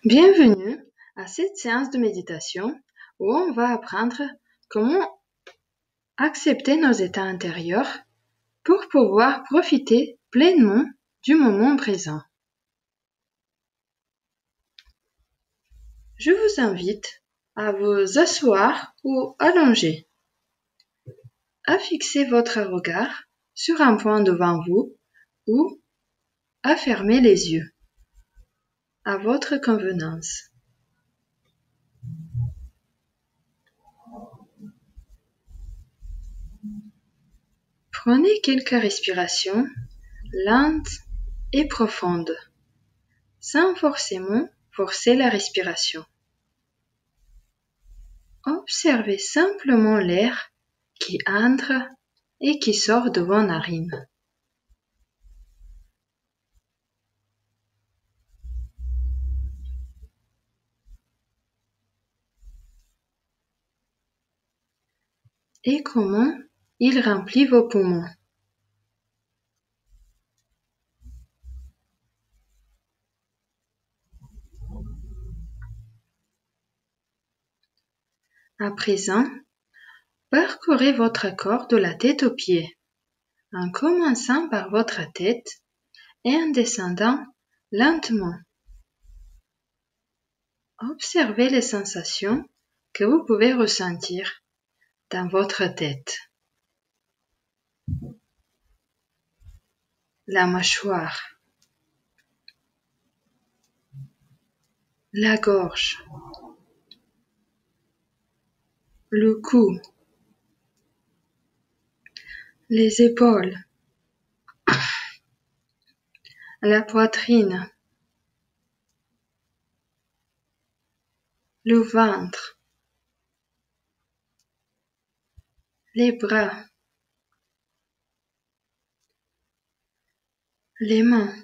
Bienvenue à cette séance de méditation où on va apprendre comment accepter nos états intérieurs pour pouvoir profiter pleinement du moment présent. Je vous invite à vous asseoir ou allonger, à fixer votre regard sur un point devant vous ou à fermer les yeux à votre convenance. Prenez quelques respirations lentes et profondes, sans forcément forcer la respiration. Observez simplement l'air qui entre et qui sort de vos narines. Et comment il remplit vos poumons. À présent, parcourez votre corps de la tête aux pieds, en commençant par votre tête et en descendant lentement. Observez les sensations que vous pouvez ressentir dans votre tête. La mâchoire, la gorge, le cou, les épaules, la poitrine, le ventre, les bras, les mains,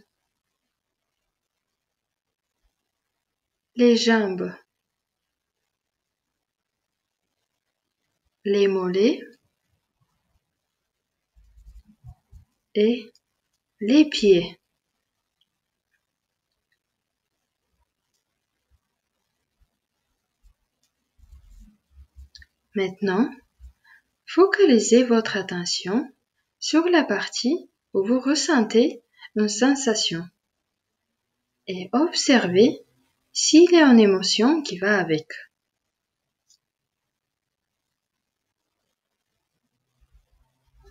les jambes, les mollets et les pieds. Maintenant, focalisez votre attention sur la partie où vous ressentez une sensation et observez s'il y a une émotion qui va avec.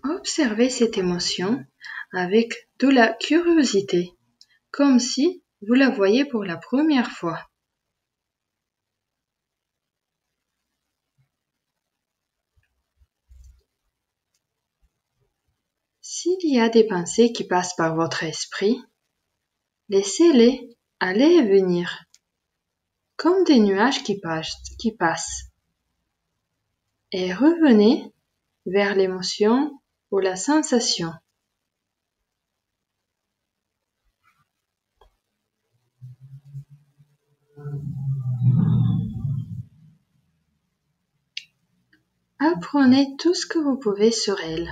Observez cette émotion avec de la curiosité, comme si vous la voyez pour la première fois. S'il y a des pensées qui passent par votre esprit, laissez-les aller et venir, comme des nuages qui passent, et revenez vers l'émotion ou la sensation. Apprenez tout ce que vous pouvez sur elle.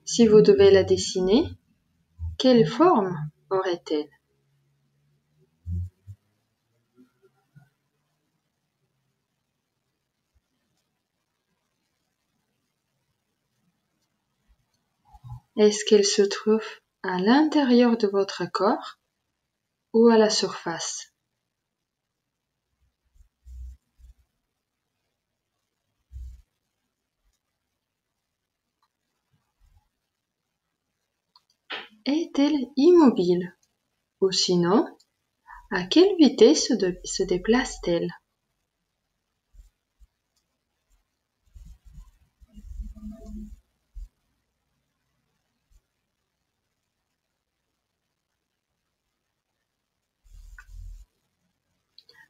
Si vous devez la dessiner, quelle forme aurait-elle? Est-ce qu'elle se trouve à l'intérieur de votre corps ou à la surface? Est-elle immobile? Ou sinon, à quelle vitesse se déplace-t-elle?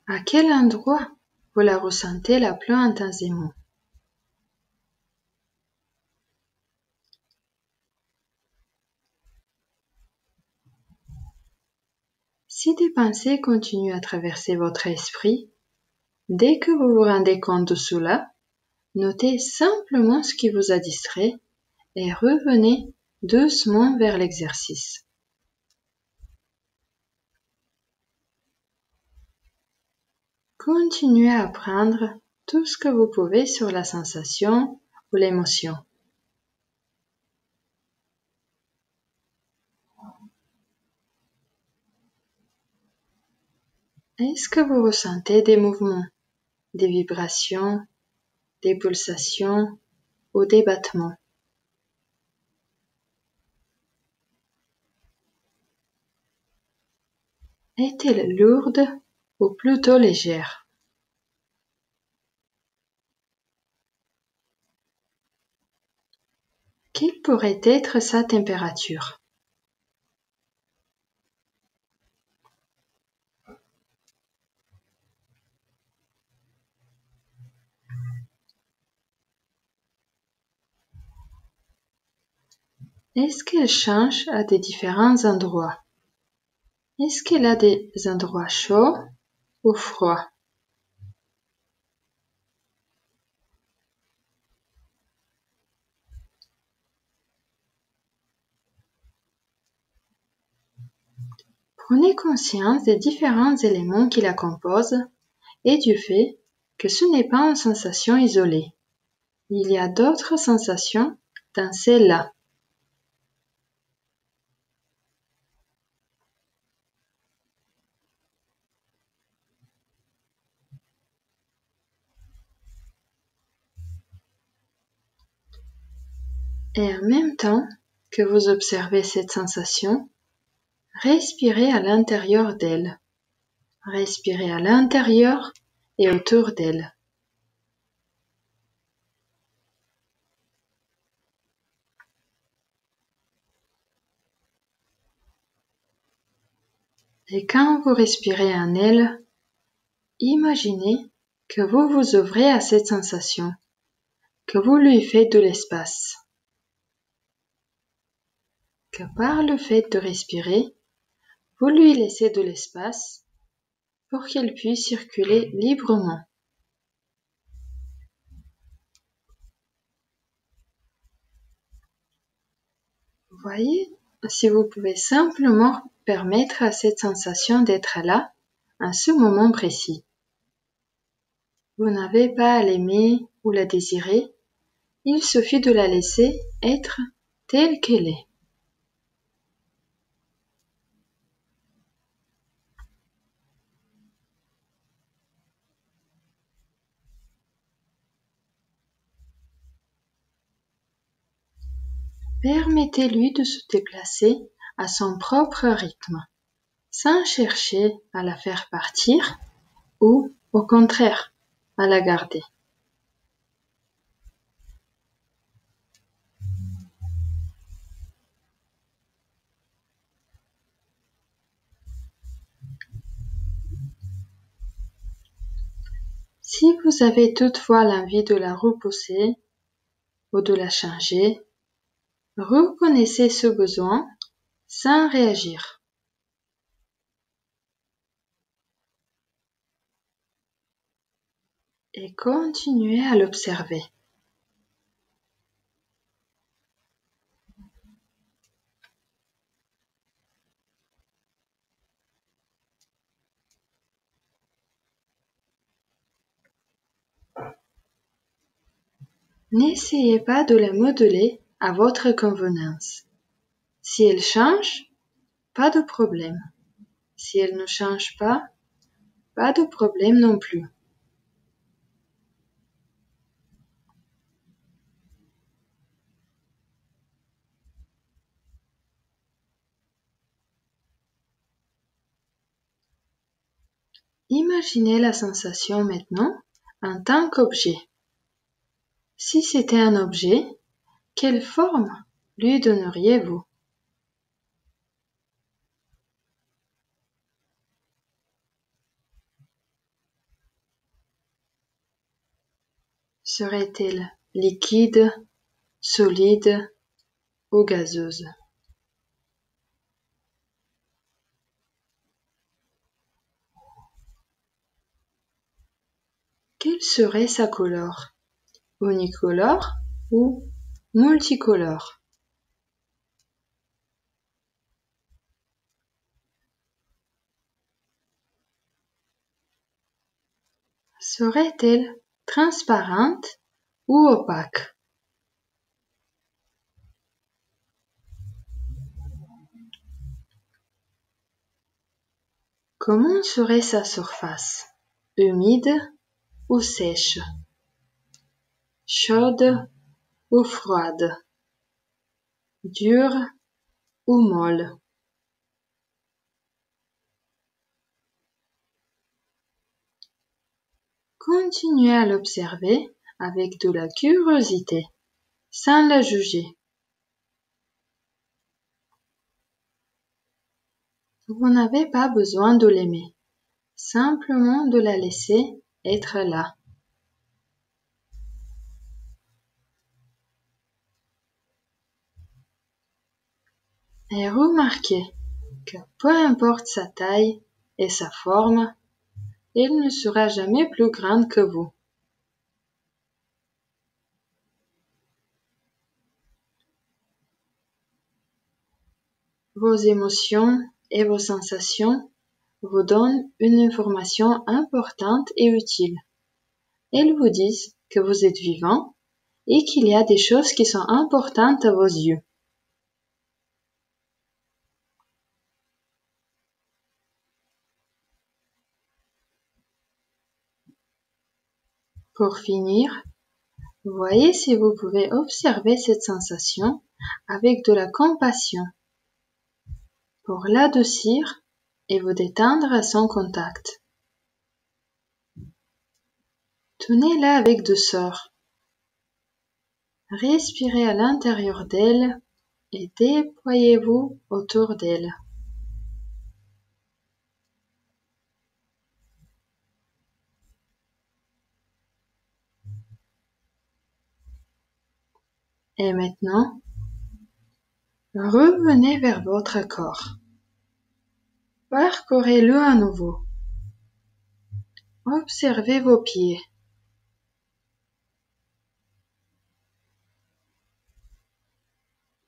À quel endroit vous la ressentez la plus intensément? Si des pensées continuent à traverser votre esprit, dès que vous vous rendez compte de cela, notez simplement ce qui vous a distrait et revenez doucement vers l'exercice. Continuez à apprendre tout ce que vous pouvez sur la sensation ou l'émotion. Est-ce que vous ressentez des mouvements, des vibrations, des pulsations ou des battements? Est-elle lourde ou plutôt légère? Quelle pourrait être sa température? Est-ce qu'elle change à des différents endroits? Est-ce qu'elle a des endroits chauds ou froids? Prenez conscience des différents éléments qui la composent et du fait que ce n'est pas une sensation isolée. Il y a d'autres sensations dans celle-là. Et en même temps que vous observez cette sensation, respirez à l'intérieur d'elle. Respirez à l'intérieur et autour d'elle. Et quand vous respirez en elle, imaginez que vous vous ouvrez à cette sensation, que vous lui faites de l'espace, que par le fait de respirer, vous lui laissez de l'espace pour qu'il puisse circuler librement. Voyez si vous pouvez simplement permettre à cette sensation d'être là, à ce moment précis. Vous n'avez pas à l'aimer ou la désirer, il suffit de la laisser être telle qu'elle est. Permettez-lui de se déplacer à son propre rythme, sans chercher à la faire partir ou, au contraire, à la garder. Si vous avez toutefois l'envie de la repousser ou de la changer, reconnaissez ce besoin sans réagir. Et continuez à l'observer. N'essayez pas de la modeler à votre convenance. Si elle change, pas de problème. Si elle ne change pas de problème non plus. Imaginez la sensation maintenant en tant qu'objet. Si c'était un objet, quelle forme lui donneriez-vous? Serait-elle liquide, solide ou gazeuse? Quelle serait sa couleur? Unicolore ou multicolore? Serait-elle transparente ou opaque? Comment serait sa surface? Humide ou sèche? Chaude ou froide? Dure ou molle? Continuez à l'observer avec de la curiosité, sans la juger. Vous n'avez pas besoin de l'aimer, simplement de la laisser être là. Et remarquez que peu importe sa taille et sa forme, elle ne sera jamais plus grande que vous. Vos émotions et vos sensations vous donnent une information importante et utile. Elles vous disent que vous êtes vivant et qu'il y a des choses qui sont importantes à vos yeux. Pour finir, voyez si vous pouvez observer cette sensation avec de la compassion pour l'adoucir et vous détendre à son contact. Tenez-la avec douceur. Respirez à l'intérieur d'elle et déployez-vous autour d'elle. Et maintenant, revenez vers votre corps. Parcourez-le à nouveau. Observez vos pieds.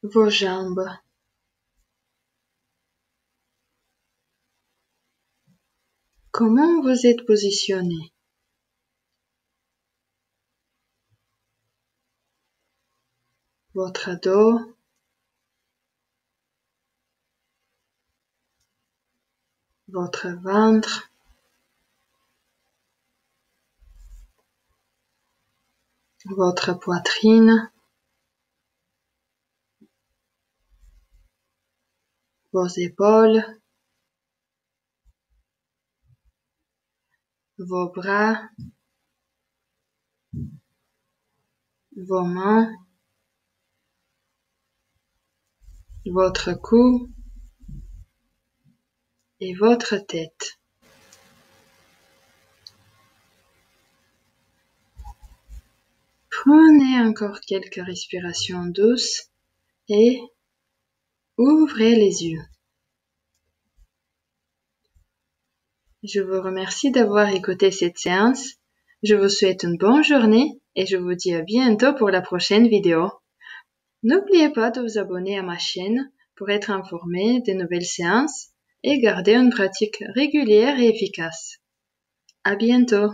Vos jambes. Comment vous êtes positionné? Votre dos. Votre ventre. Votre poitrine. Vos épaules. Vos bras. Vos mains. Votre cou et votre tête. Prenez encore quelques respirations douces et ouvrez les yeux. Je vous remercie d'avoir écouté cette séance. Je vous souhaite une bonne journée et je vous dis à bientôt pour la prochaine vidéo. N'oubliez pas de vous abonner à ma chaîne pour être informé des nouvelles séances et garder une pratique régulière et efficace. À bientôt!